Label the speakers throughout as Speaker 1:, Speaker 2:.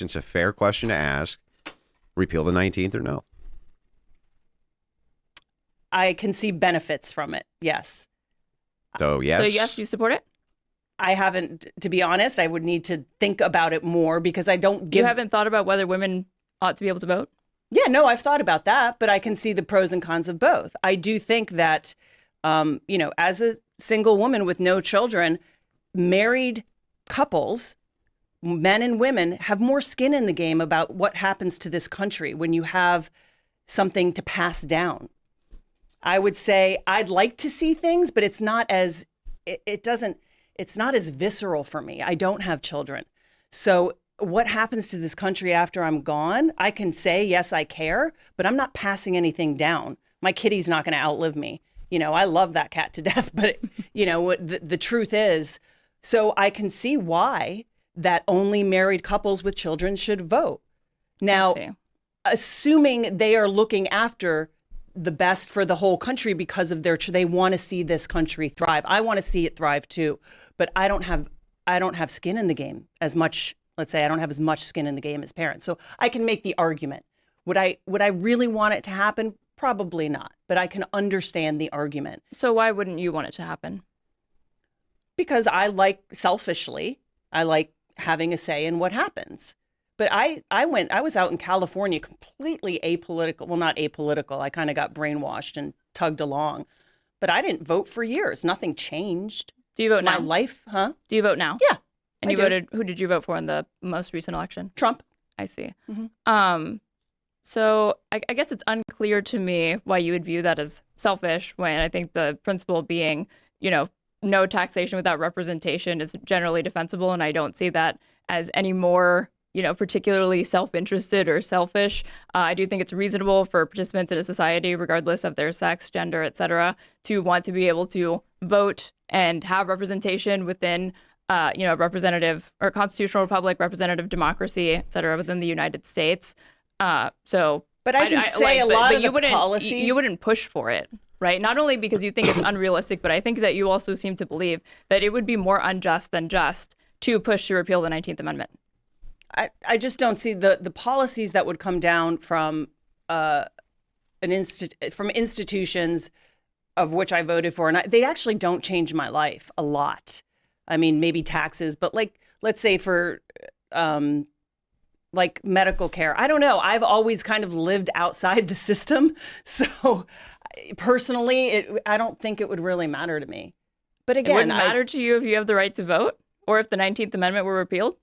Speaker 1: It's a fair question to ask. Repeal the 19th or no?
Speaker 2: I can see benefits from it. Yes.
Speaker 1: So yes.
Speaker 3: So yes, you support it?
Speaker 2: I haven't, to be honest. I would need to think about it more because I don't give.
Speaker 3: You haven't thought about whether women ought to be able to vote?
Speaker 2: Yeah, no, I've thought about that, but I can see the pros and cons of both. I do think that, as a single woman with no children, married couples, men and women, have more skin in the game about what happens to this country when you have something to pass down. I would say I'd like to see things, but it's not as, it's not as visceral for me. I don't have children. So what happens to this country after I'm gone, I can say, yes, I care, but I'm not passing anything down. My kitty's not going to outlive me. I love that cat to death, but the truth is, so I can see why that only married couples with children should vote. Now, assuming they are looking after the best for the whole country because of they want to see this country thrive. I want to see it thrive too, but I don't have skin in the game as much. Let's say I don't have as much skin in the game as parents. So I can make the argument. Would I really want it to happen? Probably not, but I can understand the argument.
Speaker 3: So why wouldn't you want it to happen?
Speaker 2: Because selfishly, I like having a say in what happens. But I was out in California completely apolitical. Well, not apolitical. I kind of got brainwashed and tugged along. But I didn't vote for years. Nothing changed.
Speaker 3: Do you vote now?
Speaker 2: My life, huh?
Speaker 3: Do you vote now?
Speaker 2: Yeah.
Speaker 3: And you voted, who did you vote for in the most recent election?
Speaker 2: Trump.
Speaker 3: I see.
Speaker 2: Mm-hmm.
Speaker 3: So I guess it's unclear to me why you would view that as selfish when I think the principle being, no taxation without representation is generally defensible. And I don't see that as any more, particularly self-interested or selfish. I do think it's reasonable for participants in a society, regardless of their sex, gender, et cetera, to want to be able to vote and have representation within representative or constitutional republic, representative democracy, et cetera, within the United States.
Speaker 2: But I can say a lot of the policies.
Speaker 3: You wouldn't push for it, right? Not only because you think it's unrealistic, but I think that you also seem to believe that it would be more unjust than just to push to repeal the 19th Amendment.
Speaker 2: I just don't see the policies that would come down from from institutions of which I voted for, and they actually don't change my life a lot. I mean, maybe taxes, but let's say for medical care. I don't know. I've always kind of lived outside the system. So personally, I don't think it would really matter to me. But again,
Speaker 3: it wouldn't matter to you if you have the right to vote or if the 19th Amendment were repealed?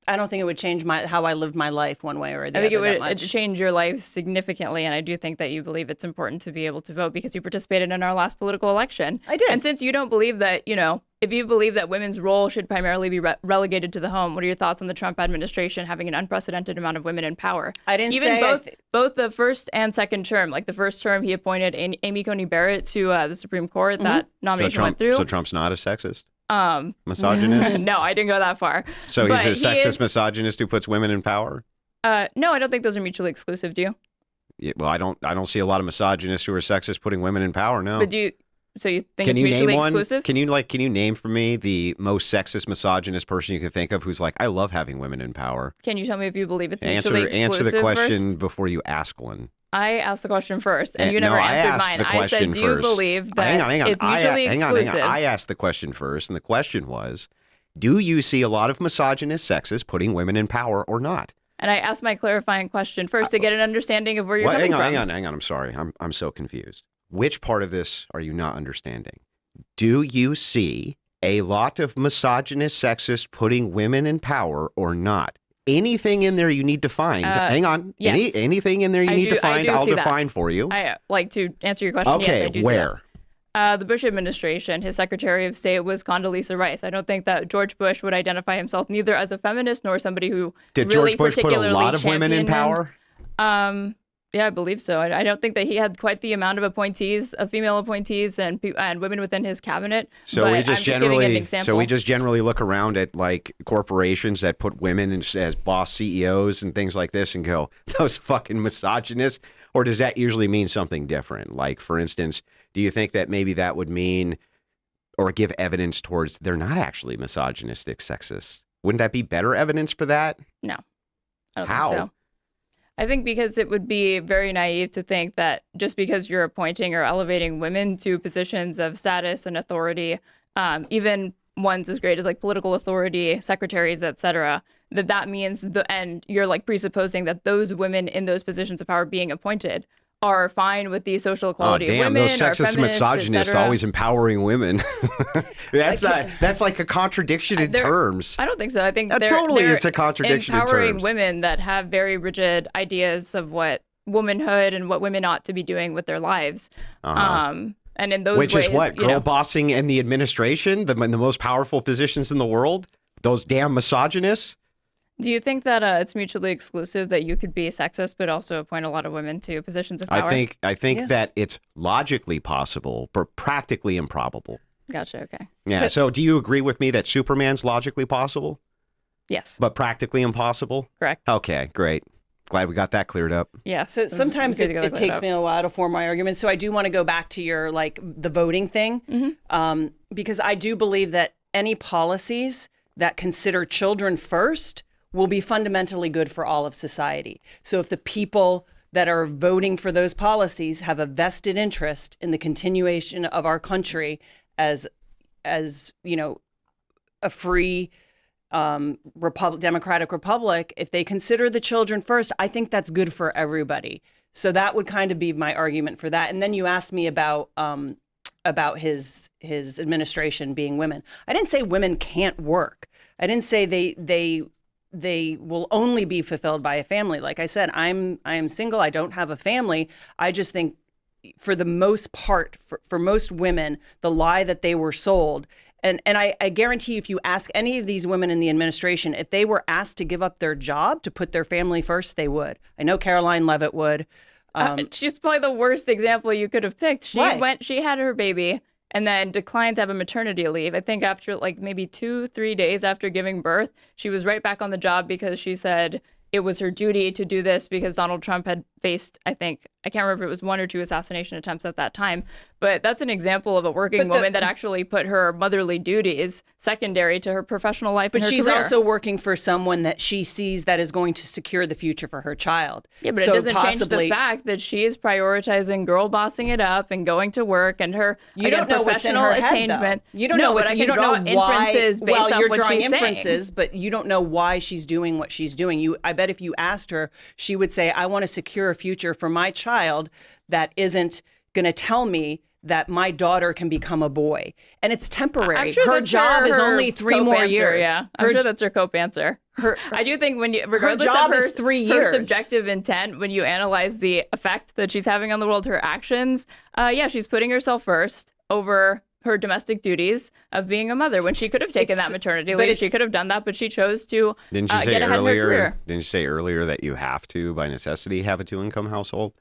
Speaker 2: I don't think it would change how I lived my life one way or the other.
Speaker 3: I think it would change your life significantly, and I do think that you believe it's important to be able to vote because you participated in our last political election.
Speaker 2: I did.
Speaker 3: And since you don't believe that, if you believe that women's role should primarily be relegated to the home, what are your thoughts on the Trump administration having an unprecedented amount of women in power?
Speaker 2: I didn't
Speaker 3: Even
Speaker 2: say
Speaker 3: both the first and second term. Like the first term, he appointed Amy Coney Barrett to the Supreme Court. That nomination went through.
Speaker 1: So Trump's not a sexist? Misogynist?
Speaker 3: No, I didn't go that far.
Speaker 1: So he's a sexist misogynist who puts women in power?
Speaker 3: No, I don't think those are mutually exclusive. Do you?
Speaker 1: Yeah, well, I don't see a lot of misogynists who are sexist putting women in power. No.
Speaker 3: But so you think it's mutually exclusive?
Speaker 1: Can you name for me the most sexist misogynist person you can think of who's like, I love having women in power?
Speaker 3: Can you tell me if you believe it's mutually exclusive?
Speaker 1: Answer the question
Speaker 3: first?
Speaker 1: Before you ask one.
Speaker 3: I asked the question first, and you never answered mine. I said, do you believe that it's mutually exclusive?
Speaker 1: I asked the question first, and the question was, do you see a lot of misogynist sexists putting women in power or not?
Speaker 3: And I asked my clarifying question first to get an understanding of where you're coming from.
Speaker 1: Hang on. I'm sorry. I'm so confused. Which part of this are you not understanding? Do you see a lot of misogynist sexists putting women in power or not? Anything in there you need to find. Hang on.
Speaker 3: Yes.
Speaker 1: Anything in there you need to find, I'll define for you.
Speaker 3: I like to answer your question.
Speaker 1: Okay,
Speaker 3: yes, I do
Speaker 1: where?
Speaker 3: See that. The Bush administration, his Secretary of State was Condoleezza Rice. I don't think that George Bush would identify himself neither as a feminist nor somebody who
Speaker 1: Did
Speaker 3: really
Speaker 1: George Bush put a lot of women in power?
Speaker 3: Yeah, I believe so. I don't think that he had quite the amount of appointees, of female appointees, and women within his cabinet.
Speaker 1: So we just generally look around at like corporations that put women as boss CEOs and things like this and go, those fucking misogynists. Or does that usually mean something different? Like, for instance, do you think that maybe that would mean or give evidence towards they're not actually misogynistic, sexist Wouldn't that be better evidence for that?
Speaker 3: No, I don't
Speaker 1: How?
Speaker 3: think so. I think because it would be very naive to think that just because you're appointing or elevating women to positions of status and authority, even ones as great as like political authority, secretaries, etc., that means and you're like presupposing that those women in those positions of power being appointed are fine with the social equality of women,
Speaker 1: those
Speaker 3: are
Speaker 1: sexist
Speaker 3: feminists,
Speaker 1: misogynists
Speaker 3: etc.
Speaker 1: always empowering women. That's like a contradiction in terms.
Speaker 3: I don't think so. I think
Speaker 1: it's a contradiction in
Speaker 3: empowering
Speaker 1: terms.
Speaker 3: women that have very rigid ideas of what womanhood and what women ought to be doing with their lives. And in those
Speaker 1: Which
Speaker 3: ways,
Speaker 1: is what? Girl bossing in the administration, in the most powerful positions in the world? Those damn misogynists?
Speaker 3: Do you think that it's mutually exclusive that you could be sexist but also appoint a lot of women to positions of power?
Speaker 1: I think that it's logically possible, but practically improbable.
Speaker 3: Gotcha. Okay.
Speaker 1: Yeah. So do you agree with me that Superman's logically possible,
Speaker 3: Yes.
Speaker 1: but practically impossible?
Speaker 3: Correct.
Speaker 1: Okay, great. Glad we got that cleared up.
Speaker 3: Yeah.
Speaker 2: So sometimes it takes me a while to form my argument. So I do want to go back to your the voting thing, because I do believe that any policies that consider children first will be fundamentally good for all of society. So if the people that are voting for those policies have a vested interest in the continuation of our country as a free democratic republic, if they consider the children first, I think that's good for everybody. So that would kind of be my argument for that. And then you asked me about his administration being women. I didn't say women can't work. I didn't say they will only be fulfilled by a family. Like I said, I am single. I don't have a family. I just think for the most part, for most women, the lie that they were sold. And I guarantee you, if you ask any of these women in the administration, if they were asked to give up their job to put their family first, they would. I know Caroline Levitt would.
Speaker 3: She's probably the worst example you could have picked. She had her baby and then declined to have a maternity leave. I think after like maybe 2-3 days after giving birth, she was right back on the job because she said it was her duty to do this because Donald Trump had faced, I can't remember if it was 1 or 2 assassination attempts at that time, but that's an example of a working woman that actually put her motherly duties secondary to her professional life and her career.
Speaker 2: But she's also working for someone that she sees that is going to secure the future for her child.
Speaker 3: Yeah, but it doesn't change the fact that she is prioritizing girl bossing it up and going to work and her professional attainment.
Speaker 2: You don't know what's in her head, though. You don't know why.
Speaker 3: Inferences based
Speaker 2: well,
Speaker 3: off
Speaker 2: you're
Speaker 3: what
Speaker 2: drawing
Speaker 3: she's
Speaker 2: inferences,
Speaker 3: saying.
Speaker 2: but you don't know why she's doing what she's doing. I bet if you asked her, she would say, "I want to secure a future for my child that isn't going to tell me that my daughter can become a boy." And it's temporary.
Speaker 3: I'm sure
Speaker 2: her job is only 3 more years.
Speaker 3: Yeah, I'm sure that's her cope answer. I do think regardless
Speaker 2: job
Speaker 3: of
Speaker 2: is 3 years.
Speaker 3: her subjective intent, when you analyze the effect that she's having on the world, her actions, she's putting herself first over her domestic duties of being a mother when she could have taken that maternity leave. She could have done that, but she chose to
Speaker 1: Didn't you say
Speaker 3: get ahead
Speaker 1: earlier?
Speaker 3: in her career.
Speaker 1: Didn't you say earlier that you have to, by necessity, have a 2-income household?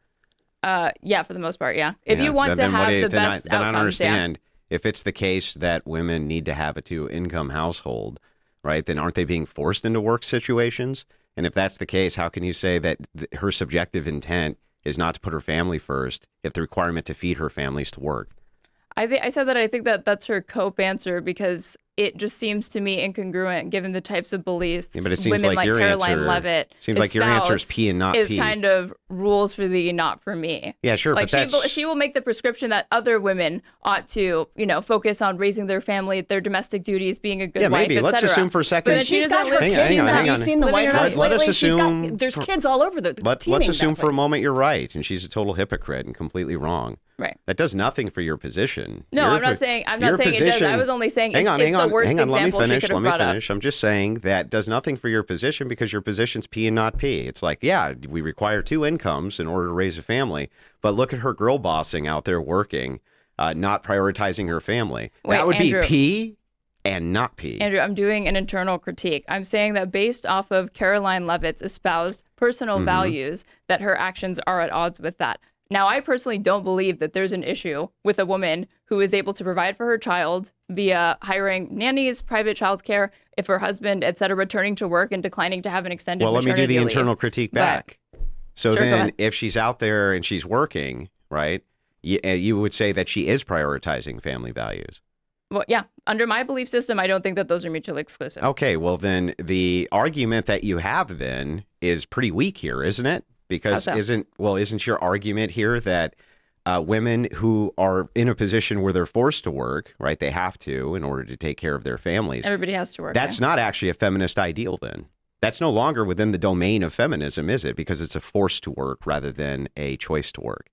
Speaker 3: Yeah, for the most part, yeah. If you want to have the best outcomes,
Speaker 1: then I don't understand. If it's the case that women need to have a 2-income household, right, then aren't they being forced into work situations? And if that's the case, how can you say that her subjective intent is not to put her family first if the requirement to feed her family is to work?
Speaker 3: I said that I think that that's her cope answer because it just seems to me incongruent given the types of beliefs
Speaker 1: but it seems
Speaker 3: women like Caroline Levitt
Speaker 1: seems like your answer is P and not P.
Speaker 3: Is kind of rules for thee, not for me.
Speaker 1: Yeah, sure.
Speaker 3: Like
Speaker 1: but
Speaker 3: she will make the prescription that other women ought to, focus on raising their family, their domestic duties, being a good wife,
Speaker 1: maybe. Let's assume for a second.
Speaker 3: But then
Speaker 2: she's got her kids.
Speaker 1: Hang on.
Speaker 2: Have you seen the White House
Speaker 1: Let us
Speaker 2: lately?
Speaker 1: assume
Speaker 2: there's kids all over the
Speaker 1: Let's assume for a moment you're right, and she's a total hypocrite and completely wrong.
Speaker 3: Right.
Speaker 1: That does nothing for your position.
Speaker 3: No, I'm not saying it does. I was only saying it's the worst example she could have brought up.
Speaker 1: I'm just saying that does nothing for your position because your position's P and not P. It's like, yeah, we require 2 incomes in order to raise a family, but look at her girl bossing out there working, not prioritizing her family. That would be P and not P.
Speaker 3: Andrew, I'm doing an internal critique. I'm saying that based off of Caroline Levitt's espoused personal values, that her actions are at odds with that. Now, I personally don't believe that there's an issue with a woman who is able to provide for her child via hiring nannies, private childcare, if her husband, et cetera, returning to work and declining to have an extended maternity leave.
Speaker 1: Well, let me do the internal critique back. So
Speaker 3: sure,
Speaker 1: then if she's out there and she's working, right, you would say that she is prioritizing family values.
Speaker 3: Well, yeah, under my belief system, I don't think that those are mutually exclusive.
Speaker 1: Okay, well then the argument that you have then is pretty weak here, isn't it? Because isn't your argument here that women who are in a position where they're forced to work, right? They have to in order to take care of their families.
Speaker 3: Everybody has to work.
Speaker 1: That's not actually a feminist ideal then. That's no longer within the domain of feminism, is it? Because it's a force to work rather than a choice to work.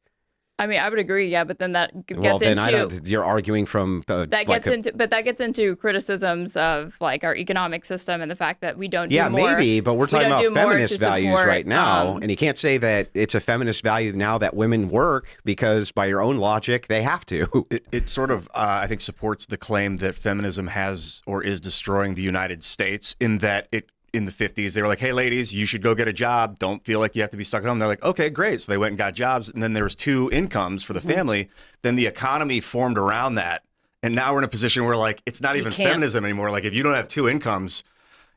Speaker 3: I mean, I would agree, yeah, but then that gets
Speaker 1: you're arguing from
Speaker 3: that gets into criticisms of like our economic system and the fact that we don't do more.
Speaker 1: Yeah, maybe, but we're talking about feminist values right now, and you can't say that it's a feminist value now that women work because by your own logic they have to.
Speaker 4: It sort of I think supports the claim that feminism has or is destroying the United States in that in the 50s, they were like, hey, ladies, you should go get a job. Don't feel like you have to be stuck at home. They're like, okay, great. So they went and got jobs. And then there was 2 incomes for the family. Then the economy formed around that. And now we're in a position where like, it's not even feminism anymore. Like if you don't have 2 incomes,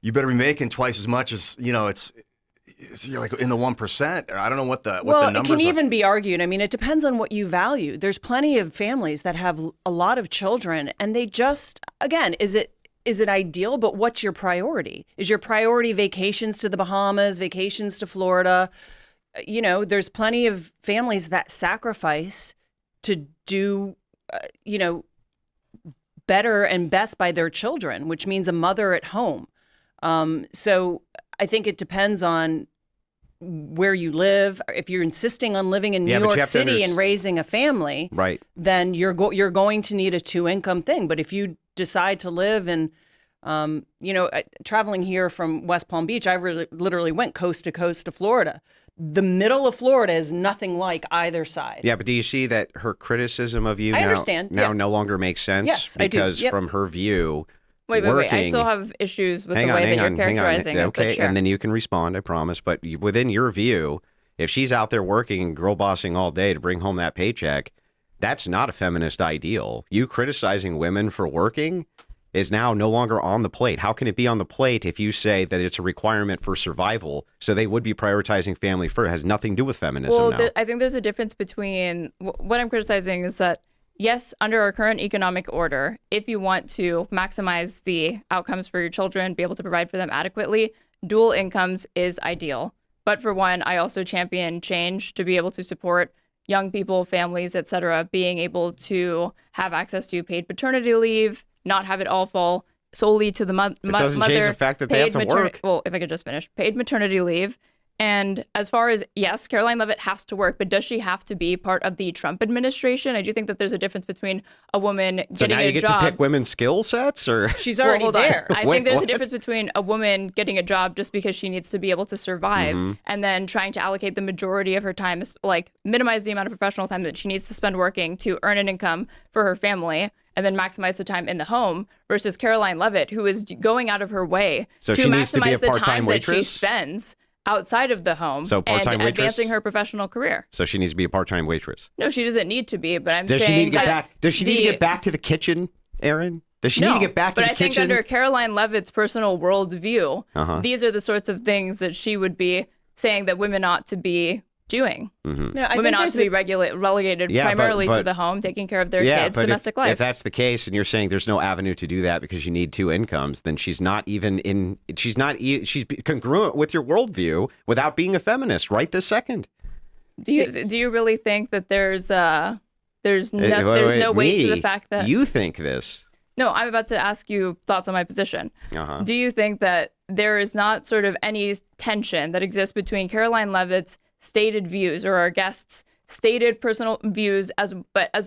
Speaker 4: you better be making twice as much as, it's you're like in the 1%. Or I don't know what the numbers are.
Speaker 2: It can even be argued. I mean, it depends on what you value. There's plenty of families that have a lot of children and they just, again, is it ideal? But what's your priority? Is your priority vacations to the Bahamas, vacations to Florida? There's plenty of families that sacrifice to do, better and best by their children, which means a mother at home. So I think it depends on where you live. If you're insisting on living in New York City and raising a family,
Speaker 1: right,
Speaker 2: then you're going to need a 2-income thing. But if you decide to live in, traveling here from West Palm Beach, I literally went coast to coast to Florida. The middle of Florida is nothing like either side.
Speaker 1: Yeah, but do you see that her criticism of you now no longer makes sense?
Speaker 2: Yes,
Speaker 1: because
Speaker 2: I do. Yep.
Speaker 1: From her view,
Speaker 3: Wait. I still have issues with the way that you're characterizing it.
Speaker 1: Okay,
Speaker 3: sure.
Speaker 1: And then you can respond, I promise. But within your view, if she's out there working and girl bossing all day to bring home that paycheck, that's not a feminist ideal. You criticizing women for working is now no longer on the plate. How can it be on the plate if you say that it's a requirement for survival? So they would be prioritizing family first. It has nothing to do with feminism now.
Speaker 3: I think there's a difference between what I'm criticizing is that, yes, under our current economic order, if you want to maximize the outcomes for your children, be able to provide for them adequately, dual incomes is ideal. But for one, I also champion change to be able to support young people, families, et cetera, being able to have access to paid paternity leave, not have it all fall solely to the mother. It
Speaker 1: doesn't change the fact that they have to work.
Speaker 3: Well, if I could just finish. Paid maternity leave. And as far as, yes, Caroline Leavitt has to work, but does she have to be part of the Trump administration? I do think that there's a difference between a woman getting a job. So now you get
Speaker 1: to pick women's skill sets? Or
Speaker 2: she's already there.
Speaker 3: I think there's a difference between a woman getting a job just because she needs to be able to survive and then trying to allocate the majority of her time, like minimize the amount of professional time that she needs to spend working to earn an income for her family and then maximize the time in the home versus Caroline Leavitt, who is going out of her way to maximize the time that she spends outside of the home and advancing her professional career.
Speaker 1: So she needs to be a part-time waitress.
Speaker 3: No, she doesn't need to be, but I'm
Speaker 1: saying... Does she need to get back to the kitchen, Aaron? Does she need to get back to the kitchen?
Speaker 3: But I think under Caroline Leavitt's personal worldview, these are the sorts of things that she would be saying that women ought to be doing.
Speaker 2: No,
Speaker 3: women ought to be relegated primarily to the home, taking care of their kids, domestic life.
Speaker 1: If that's the case, and you're saying there's no avenue to do that because you need 2 incomes, then she's she's congruent with your worldview without being a feminist right this second.
Speaker 3: Do you really think that there's no weight to the fact that
Speaker 1: you think this?
Speaker 3: No, I'm about to ask you thoughts on my position. Do you think that there is not sort of any tension that exists between Caroline Leavitt's stated views or our guests' stated personal views as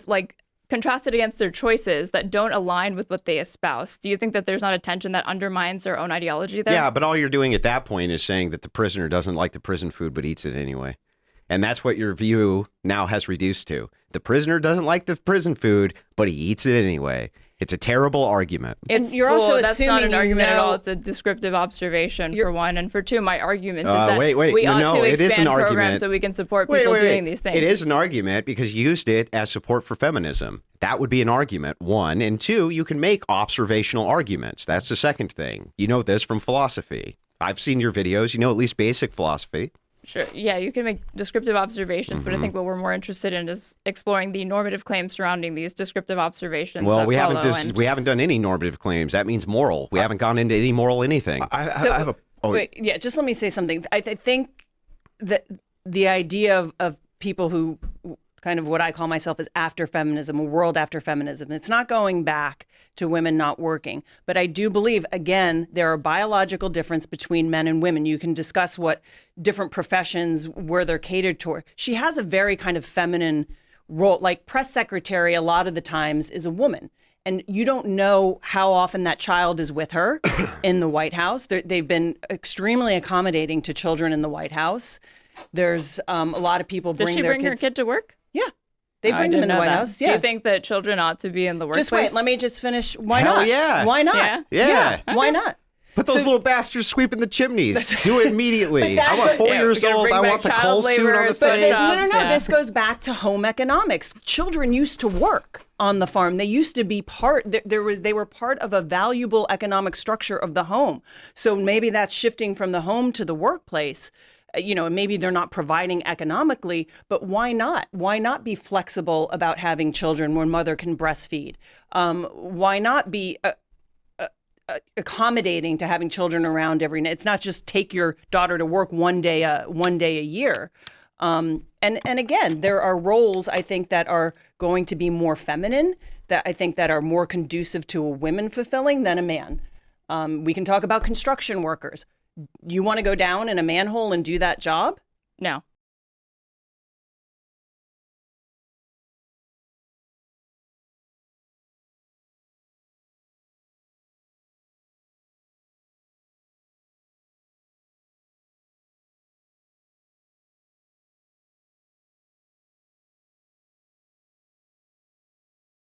Speaker 3: like contrasted against their choices that don't align with what they espouse? Do you think that there's not a tension that undermines their own ideology there?
Speaker 1: Yeah, but all you're doing at that point is saying that the prisoner doesn't like the prison food but eats it anyway. And that's what your view now has reduced to. The prisoner doesn't like the prison food, but he eats it anyway. It's a terrible argument.
Speaker 2: You're also
Speaker 3: that's not an argument at all. It's a descriptive observation, for one. And for two, my argument is that we ought to expand programs so we can support people doing these things.
Speaker 1: It is an argument because you used it as support for feminism. That would be an argument, one. And two, you can make observational arguments. That's the second thing. You know this from philosophy. I've seen your videos. You know at least basic philosophy.
Speaker 3: Sure. Yeah, you can make descriptive observations, but I think what we're more interested in is exploring the normative claims surrounding these descriptive observations.
Speaker 1: Well, we haven't done any normative claims. That means moral. We haven't gone into any moral anything.
Speaker 4: I have a. Oh,
Speaker 2: wait, yeah, just let me say something. I think that the idea of people who kind of what I call myself is after feminism, a world after feminism. It's not going back to women not working. But I do believe, again, there are biological difference between men and women. You can discuss what different professions, where they're catered toward. She has a very kind of feminine role, like press secretary a lot of the times is a woman. And you don't know how often that child is with her in the White House. They've been extremely accommodating to children in the White House. There's a lot of people bring their kids.
Speaker 3: Does she bring her kid to work?
Speaker 2: Yeah. They bring them in the White House. Yeah.
Speaker 3: Do you think that children ought to be in the workplace?
Speaker 2: Just wait. Let me just finish. Why
Speaker 1: Hell
Speaker 2: not?
Speaker 1: yeah.
Speaker 2: Why not?
Speaker 1: Yeah.
Speaker 2: Why not?
Speaker 1: Put those little bastards sweeping the chimneys. Do it immediately. I want 4 years old. I want the coal suit on the face.
Speaker 2: No. This goes back to home economics. Children used to work on the farm. They used to be they were part of a valuable economic structure of the home. So maybe that's shifting from the home to the workplace. Maybe they're not providing economically, but why not? Why not be flexible about having children when mother can breastfeed? Why not be accommodating to having children around every night? It's not just take your daughter to work one day a year. And again, there are roles I think that are going to be more feminine, that I think that are more conducive to a woman fulfilling than a man. We can talk about construction workers. You want to go down in a manhole and do that job?
Speaker 3: No.